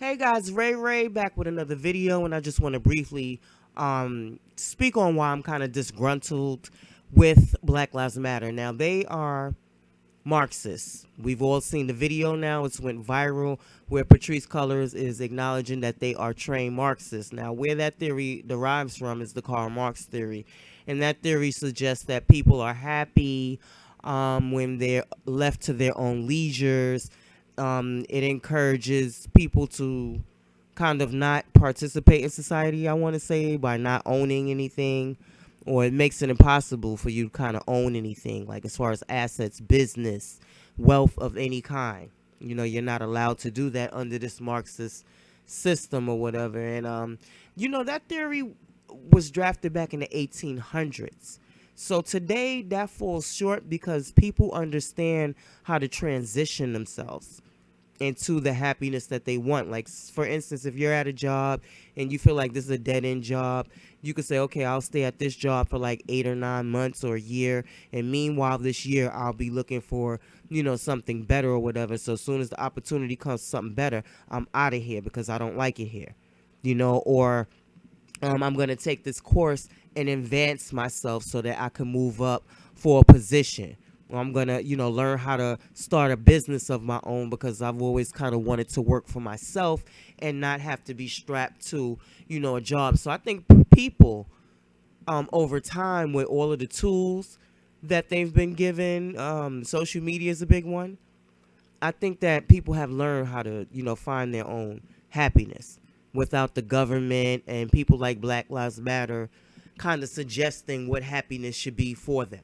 Hey guys, Ray back with another video, and I just want to briefly speak on why I'm kind of disgruntled with Black Lives Matter. Now, they are Marxists. We've all seen the video now. It's went viral where Patrice Cullors is acknowledging that they are trained Marxists. Now, where that theory derives from is the Karl Marx theory. And that theory suggests that people are happy when they're left to their own leisures. It encourages people to kind of not participate in society, I want to say, by not owning anything, or it makes it impossible for you to kind of own anything, like as far as assets, business, wealth of any kind. You know, you're not allowed to do that under this Marxist system or whatever. And that theory was drafted back in the 1800s. So today that falls short because people understand how to transition themselves into the happiness that they want. Like, for instance, if you're at a job and you feel like this is a dead end job, you could say, okay, I'll stay at this job for like 8 or 9 months or a year. And meanwhile, this year, I'll be looking for, something better or whatever. So as soon as the opportunity comes, something better, I'm out of here because I don't like it here, or I'm going to take this course and advance myself so that I can move up for a position. I'm going to, learn how to start a business of my own because I've always kind of wanted to work for myself and not have to be strapped to, a job. So I think people over time, with all of the tools that they've been given, social media is a big one. I think that people have learned how to, find their own happiness without the government and people like Black Lives Matter kind of suggesting what happiness should be for them.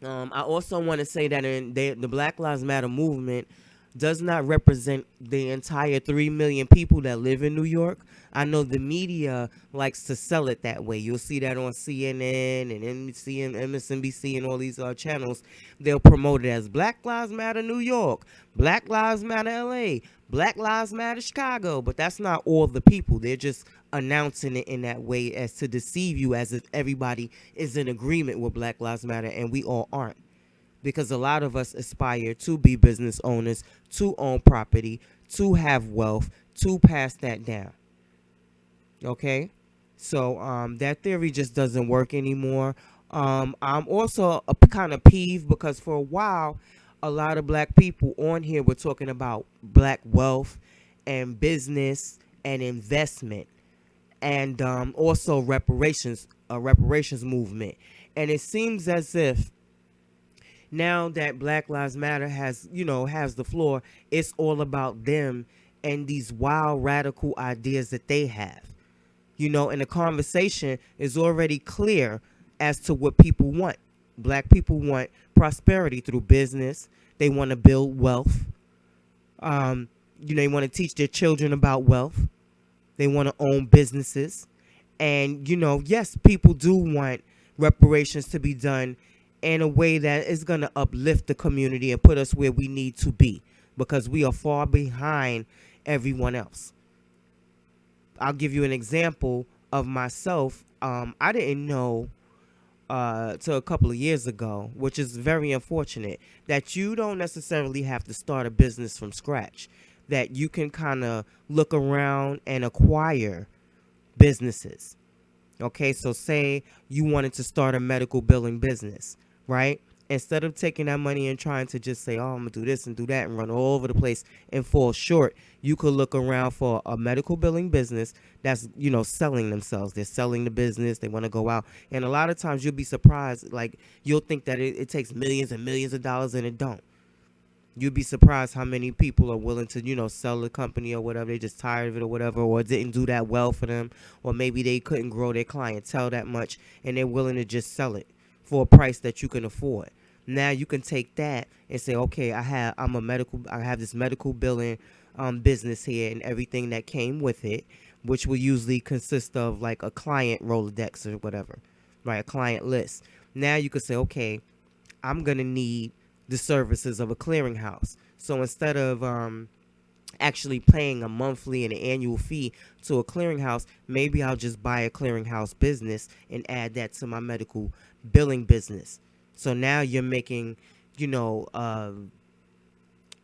I also want to say that the Black Lives Matter movement does not represent the entire 3 million people that live in New York. I know the media likes to sell it that way. You'll see that on CNN and NBC and MSNBC and all these channels. They'll promote it as Black Lives Matter New York, Black Lives Matter LA, Black Lives Matter Chicago. But that's not all the people. They're just announcing it in that way as to deceive you, as if everybody is in agreement with Black Lives Matter, and we all aren't, because a lot of us aspire to be business owners, to own property, to have wealth, to pass that down. Okay? So that theory just doesn't work anymore. I'm also a kind of peeved because for a while, a lot of black people on here were talking about black wealth and business and investment, and also reparations, a reparations movement. And it seems as if now that Black Lives Matter has the floor, it's all about them and these wild radical ideas that they have. And the conversation is already clear as to what people want. Black people want prosperity through business. They want to build wealth. They want to teach their children about wealth. They want to own businesses. And, yes, people do want reparations to be done in a way that is going to uplift the community and put us where we need to be, because we are far behind everyone else. I'll give you an example of myself. I didn't know till a couple of years ago, which is very unfortunate, that you don't necessarily have to start a business from scratch, that you can kind of look around and acquire businesses. Okay, so say you wanted to start a medical billing business, right? Instead of taking that money and trying to just say, oh, I'm going to do this and do that and run all over the place and fall short, you could look around for a medical billing business that's, selling themselves. They're selling the business. They want to go out. And a lot of times you'll be surprised. Like, you'll think that it takes millions and millions of dollars, and it don't. You'd be surprised how many people are willing to, sell the company or whatever. They're just tired of it or whatever, or it didn't do that well for them, or maybe they couldn't grow their clientele that much, and they're willing to just sell it for a price that you can afford. Now you can take that and say, okay, I have this medical billing business here and everything that came with it, which will usually consist of like a client Rolodex or whatever, right? A client list. Now you could say, okay, I'm gonna need the services of a clearinghouse. So instead of actually paying a monthly and an annual fee to a clearinghouse, maybe I'll just buy a clearinghouse business and add that to my medical billing business. So now you're making,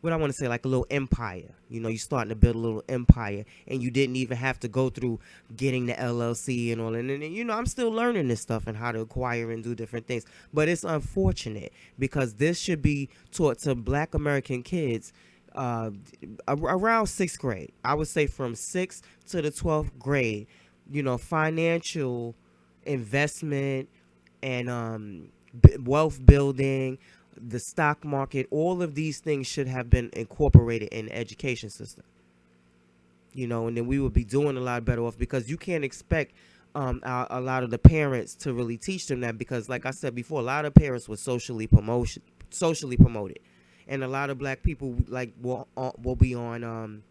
what what I want to say, like a little empire. You know, you're starting to build a little empire, and you didn't even have to go through getting the LLC and all. And you know, I'm still learning this stuff and how to acquire and do different things. But it's unfortunate because this should be taught to Black American kids around sixth grade. I would say from sixth to the 12th grade. You know, financial investment and wealth building, the stock market, all of these things should have been incorporated in the education system. You know, and then we would be doing a lot better off, because you can't expect a lot of the parents to really teach them that, because like I said before, a lot of parents were socially promoted, and a lot of Black people like will be on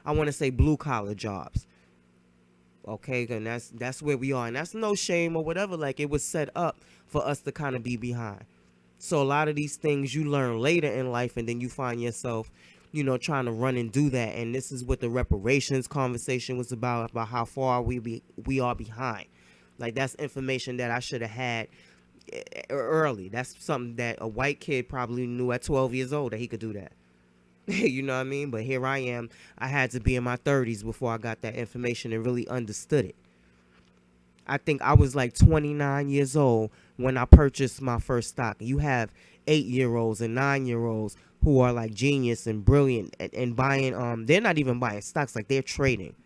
I want to say blue collar jobs. Okay, and that's where we are, and that's no shame or whatever. Like, it was set up for us to kind of be behind. So a lot of these things you learn later in life, and then you find yourself, you know, trying to run and do that. And this is what the reparations conversation was about how far we are behind. Like, that's information that I should have had early. That's something that a white kid probably knew at 12 years old, that he could do that. You know what I mean? But here I am. I had to be in my 30s before I got that information and really understood it. I think I was like 29 years old when I purchased my first stock. You have 8-year-olds and 9-year-olds who are like genius and brilliant and buying. They're not even buying stocks, like they're trading.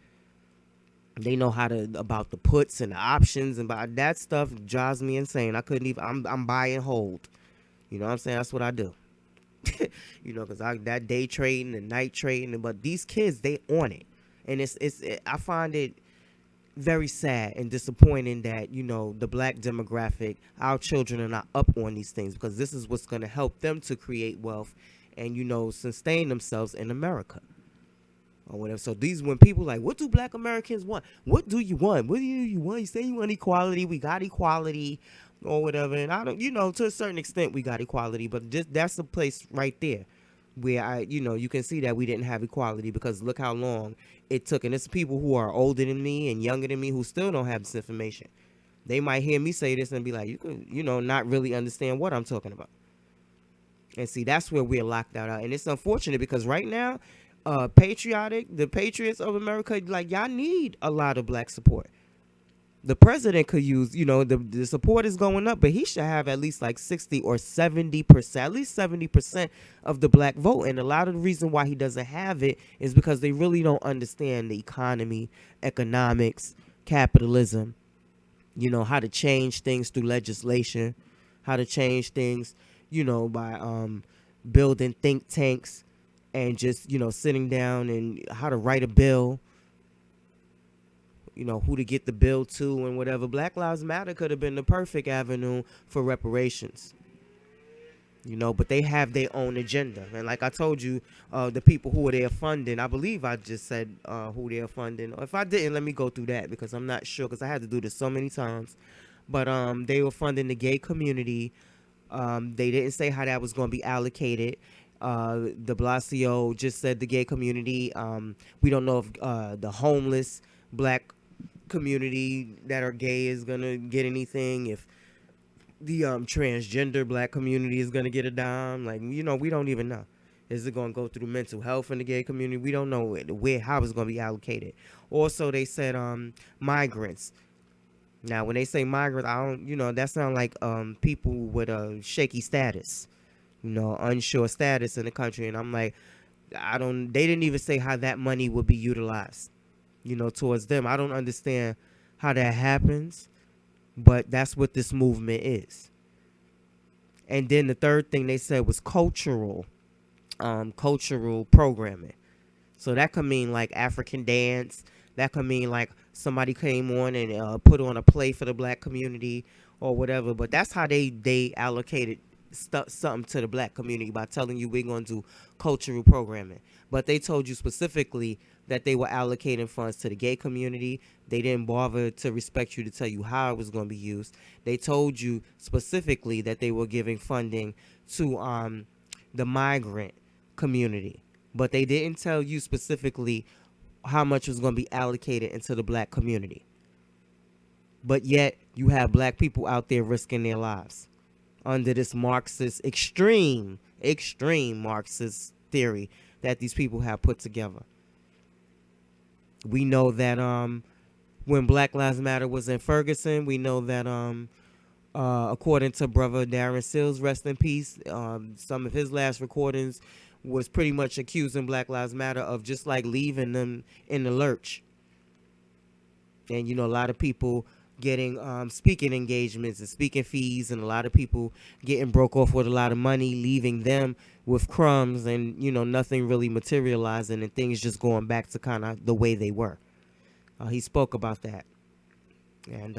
They know how to about the puts and the options, and by that stuff drives me insane. I couldn't even. I'm buy and hold. You know what I'm saying? That's what I do. You know, because that day trading and night trading, but these kids, they on it, and I find it very sad and disappointing that, you know, the Black demographic, our children, are not up on these things, because this is what's going to help them to create wealth and, you know, sustain themselves in America or whatever. So when people like, what do Black Americans want? What do you want? What do you want? You say you want equality. We got equality or whatever. And I don't, you know, to a certain extent we got equality, but that's the place right there where you know, you can see that we didn't have equality, because look how long it took. And it's people who are older than me and younger than me who still don't have this information. They might hear me say this and be like, you can, you know, not really understand what I'm talking about. And see, that's where we're locked out. And it's unfortunate, because right now, the patriots of America, like, y'all need a lot of Black support. The president could use, you know, the support is going up, but he should have at least like 60 or 70%, at least 70% of the Black vote. And a lot of the reason why he doesn't have it is because they really don't understand the economy, economics, capitalism, you know, how to change things through legislation, how to change things, you know, by building think tanks and just, you know, sitting down, and how to write a bill. You know, who to get the bill to and whatever. Black Lives Matter could have been the perfect avenue for reparations. You know, but they have their own agenda. And like I told you, the people who are there funding, I believe I just said who they're funding. If I didn't, let me go through that, because I'm not sure, because I had to do this so many times. But they were funding the gay community. They didn't say how that was going to be allocated. De Blasio just said the gay community. We don't know if the homeless Black community that are gay is gonna get anything, if the transgender Black community is gonna get a dime. Like, you know, we don't even know. Is it gonna go through mental health in the gay community? We don't know how it's gonna be allocated. Also, they said migrants. Now, when they say migrants, I don't, you know, that sounds like people with a shaky status, you know, unsure status in the country. And I'm like, they didn't even say how that money would be utilized, you know, towards them. I don't understand how that happens, but that's what this movement is. And then the third thing they said was cultural programming. So that could mean like African dance. That could mean like somebody came on and put on a play for the Black community or whatever. But that's how they allocated something to the Black community, by telling you we're going to do cultural programming. But they told you specifically that they were allocating funds to the gay community. They didn't bother to respect you to tell you how it was going to be used. They told you specifically that they were giving funding to the migrant community, but they didn't tell you specifically how much was going to be allocated into the Black community. But yet you have Black people out there risking their lives under this Marxist, extreme Marxist theory that these people have put together. We know that when Black Lives Matter was in Ferguson, we know that according to brother Darren Sills, rest in peace, some of his last recordings was pretty much accusing Black Lives Matter of just like leaving them in the lurch. And, a lot of people getting speaking engagements and speaking fees, and a lot of people getting broke off with a lot of money, leaving them with crumbs, and, nothing really materializing, and things just going back to kind of the way they were. He spoke about that. And,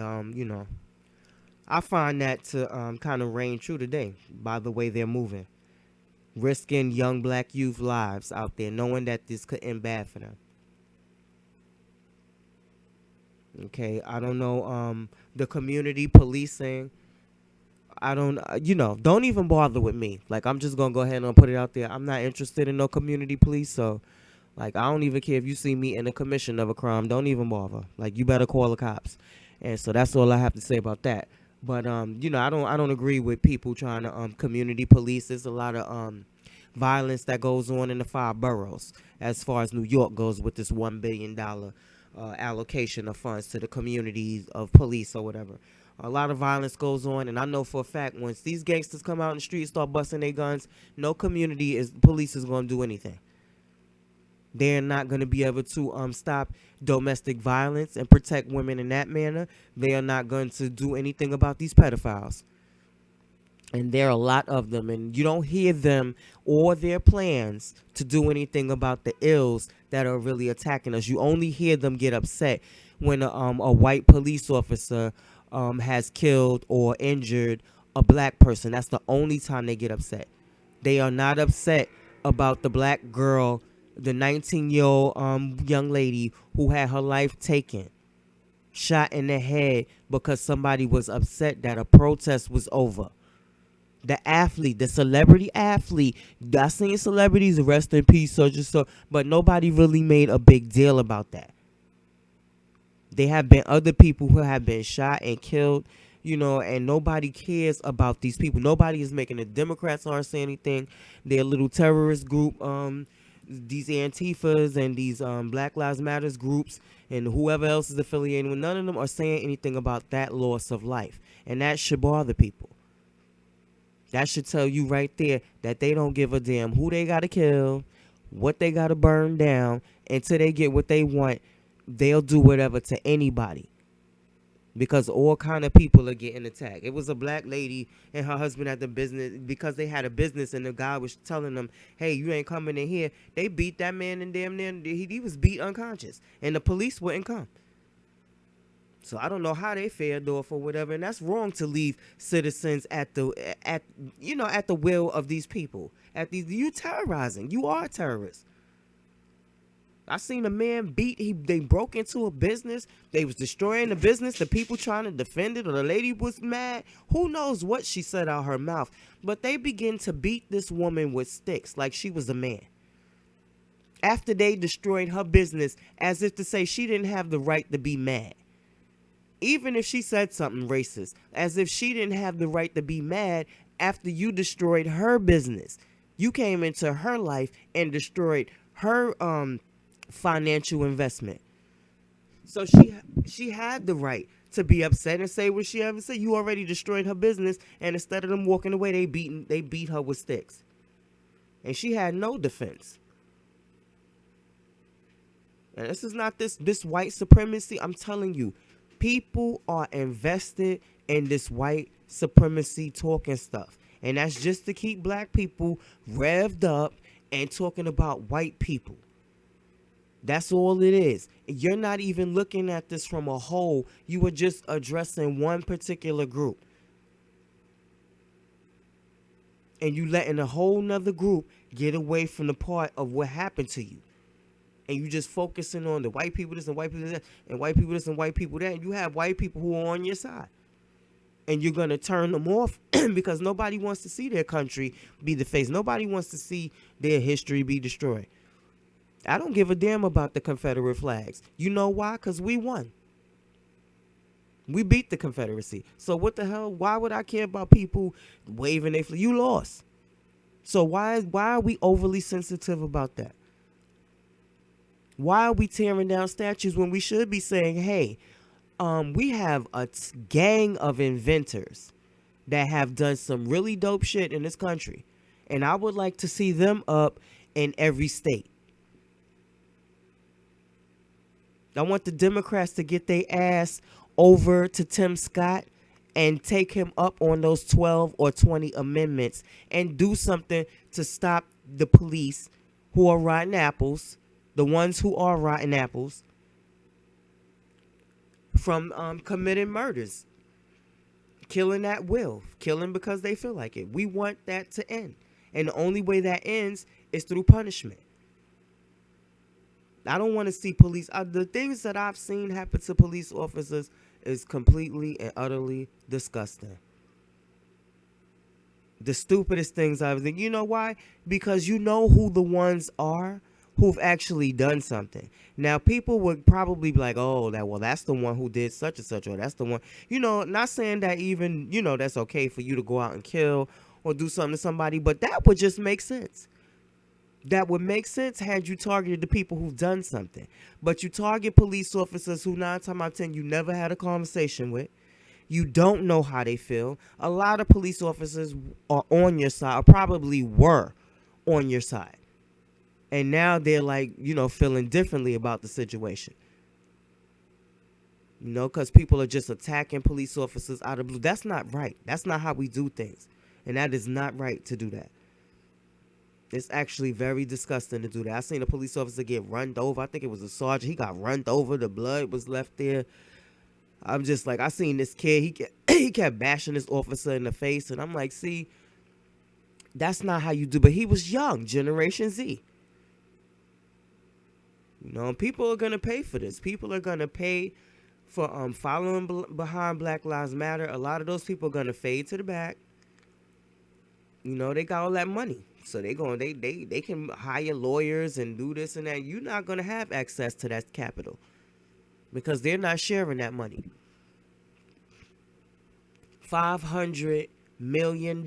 I find that to kind of reign true today by the way they're moving. Risking young black youth lives out there, knowing that this could end bad for them. Okay, I don't know. The community policing, I don't, don't even bother with me. Like, I'm just going to go ahead and put it out there. I'm not interested in no community police. So, like, I don't even care if you see me in the commission of a crime. Don't even bother. Like, you better call the cops. And so that's all I have to say about that. But, I don't agree with people trying to community police. There's a lot of violence that goes on in the 5 boroughs as far as New York goes with this $1 billion allocation of funds to the communities of police or whatever. A lot of violence goes on, and I know for a fact once these gangsters come out in the street and start busting their guns, no police is going to do anything. They're not going to be able to stop domestic violence and protect women in that manner. They are not going to do anything about these pedophiles. And there are a lot of them, and you don't hear them or their plans to do anything about the ills that are really attacking us. You only hear them get upset when a white police officer has killed or injured a black person. That's the only time they get upset. They are not upset about the black girl, the 19-year-old young lady who had her life taken, shot in the head because somebody was upset that a protest was over. The athlete, the celebrity athlete, I seen celebrities rest in peace, such and so, but nobody really made a big deal about that. There have been other people who have been shot and killed, and nobody cares about these people. Nobody is making, the Democrats aren't saying anything. Their little terrorist group, these Antifas and these Black Lives Matters groups and whoever else is affiliated with, none of them are saying anything about that loss of life. And that should bother people. That should tell you right there that they don't give a damn who they got to kill, what they got to burn down. Until they get what they want, they'll do whatever to anybody. Because all kind of people are getting attacked. It was a black lady and her husband at the business, because they had a business and the guy was telling them, hey, you ain't coming in here. They beat that man and damn near, he was beat unconscious. And the police wouldn't come. So I don't know how they fared off or whatever, and that's wrong to leave citizens at the will of these people. You terrorizing. You are terrorists. I seen a man they broke into a business. They was destroying the business. The people trying to defend it, or the lady was mad. Who knows what she said out her mouth? But they begin to beat this woman with sticks like she was a man. After they destroyed her business, as if to say she didn't have the right to be mad. Even if she said something racist, as if she didn't have the right to be mad after you destroyed her business. You came into her life and destroyed her financial investment. So she had the right to be upset and say what she ever said. You already destroyed her business, and instead of them walking away, they beat her with sticks. And she had no defense. And this is not this white supremacy. I'm telling you, people are invested in this white supremacy talking stuff. And that's just to keep black people revved up and talking about white people. That's all it is. You're not even looking at this from a whole. You are just addressing one particular group. And you letting a whole nother group get away from the part of what happened to you. And you just focusing on the white people this and white people that and white people this and white people that. And you have white people who are on your side. And you're going to turn them off because nobody wants to see their country be defaced. Nobody wants to see their history be destroyed. I don't give a damn about the Confederate flags. You know why? Because we won. We beat the Confederacy. So what the hell? Why would I care about people waving their flag? You lost. So why are we overly sensitive about that? Why are we tearing down statues when we should be saying, hey, we have a gang of inventors that have done some really dope shit in this country, and I would like to see them up in every state. I want the Democrats to get their ass over to Tim Scott and take him up on those 12 or 20 amendments and do something to stop the police who are rotten apples, the ones who are rotten apples, from committing murders, killing at will, killing because they feel like it. We want that to end. And the only way that ends is through punishment. I don't want to see police. The things that I've seen happen to police officers is completely and utterly disgusting. The stupidest things I've seen. You know why? Because you know who the ones are who've actually done something. Now, people would probably be like, oh, that's the one who did such and such, or that's the one. Not saying that even, that's okay for you to go out and kill or do something to somebody, but that would just make sense. That would make sense had you targeted the people who've done something. But you target police officers who 9 times out of 10 you never had a conversation with. You don't know how they feel. A lot of police officers are on your side, or probably were on your side. And now they're like, feeling differently about the situation. Because people are just attacking police officers out of blue. That's not right. That's not how we do things. And that is not right to do that. It's actually very disgusting to do that. I seen a police officer get run over. I think it was a sergeant. He got run over. The blood was left there. I'm just like, I seen this kid. He kept bashing this officer in the face. And I'm like, see, that's not how you do. But he was young, Generation Z. People are going to pay for this. People are going to pay for following behind Black Lives Matter. A lot of those people are going to fade to the back. They got all that money. So they can hire lawyers and do this and that. You're not going to have access to that capital because they're not sharing that money. $500 million.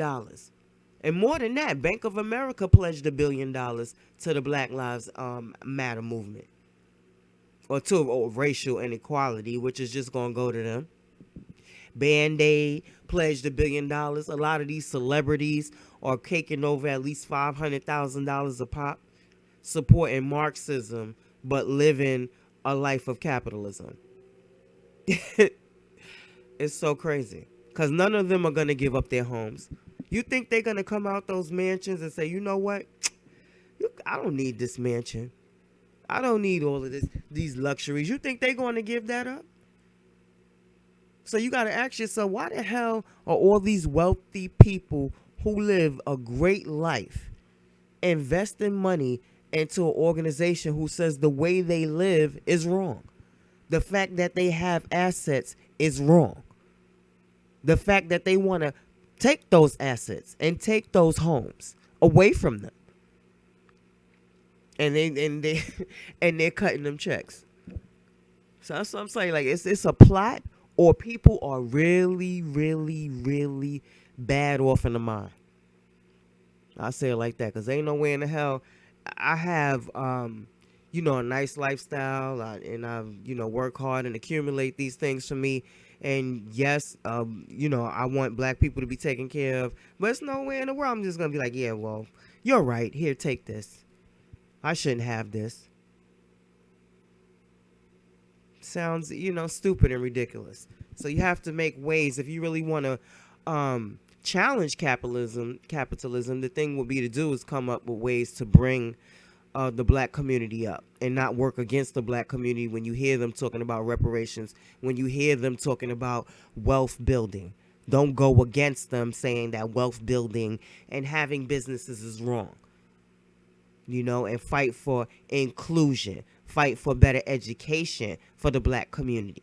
And more than that, Bank of America pledged $1 billion to the Black Lives Matter movement. Or to racial inequality, which is just going to go to them. Band-Aid pledged $1 billion. A lot of these celebrities are caking over at least $500,000 a pop, supporting Marxism, but living a life of capitalism. It's so crazy. Because none of them are going to give up their homes. You think they're going to come out those mansions and say, you know what? I don't need this mansion. I don't need all of these luxuries. You think they're going to give that up? So you got to ask yourself, why the hell are all these wealthy people who live a great life investing money into an organization who says the way they live is wrong? The fact that they have assets is wrong. The fact that they want to take those assets and take those homes away from them. And they're cutting them checks. So that's what I'm saying. Like it's a plot, or people are really, really, really bad off in the mind. I say it like that because ain't no way in the hell I have a nice lifestyle, and I work hard and accumulate these things for me. And yes, I want black people to be taken care of, but it's no way in the world I'm just gonna be like, yeah, well, you're right. Here, take this. I shouldn't have this. Sounds, stupid and ridiculous. So you have to make ways if you really want to challenge capitalism. The thing would be to do is come up with ways to bring the black community up and not work against the black community when you hear them talking about reparations, when you hear them talking about wealth building. Don't go against them saying that wealth building and having businesses is wrong. And fight for inclusion, fight for better education for the black community,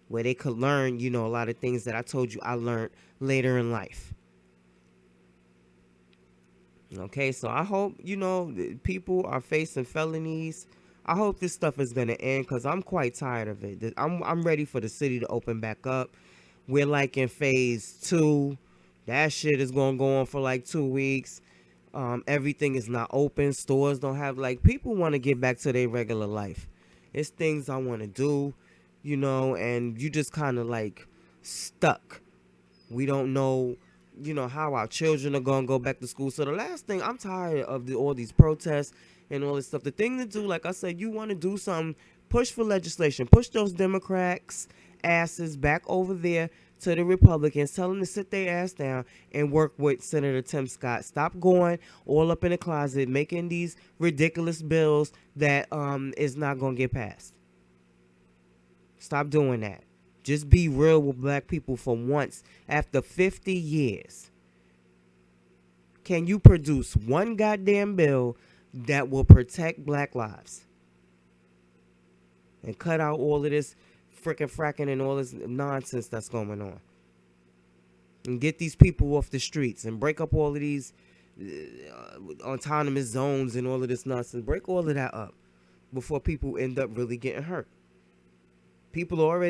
where they could learn, a lot of things that I told you I learned later in life. Okay, so I hope, people are facing felonies. I hope this stuff is going to end because I'm quite tired of it. I'm ready for the city to open back up. We're like in phase 2. That shit is gonna go on for like 2 weeks. Everything is not open. Stores don't have, like, people want to get back to their regular life. It's things I want to do, and you just kind of like stuck. We don't know, how our children are gonna go back to school. So the last thing, I'm tired of all these protests and all this stuff. The thing to do, like I said, you want to do something, push for legislation, push those Democrats asses back over there to the Republicans, tell them to sit their ass down and work with Senator Tim Scott. Stop going all up in the closet making these ridiculous bills that is not gonna get passed. Stop doing that. Just be real with black people for once. After 50 years, can you produce one goddamn bill that will protect black lives? And cut out all of this freaking fracking and all this nonsense that's going on. And get these people off the streets and break up all of these autonomous zones and all of this nonsense. Break all of that up before people end up really getting hurt. People are already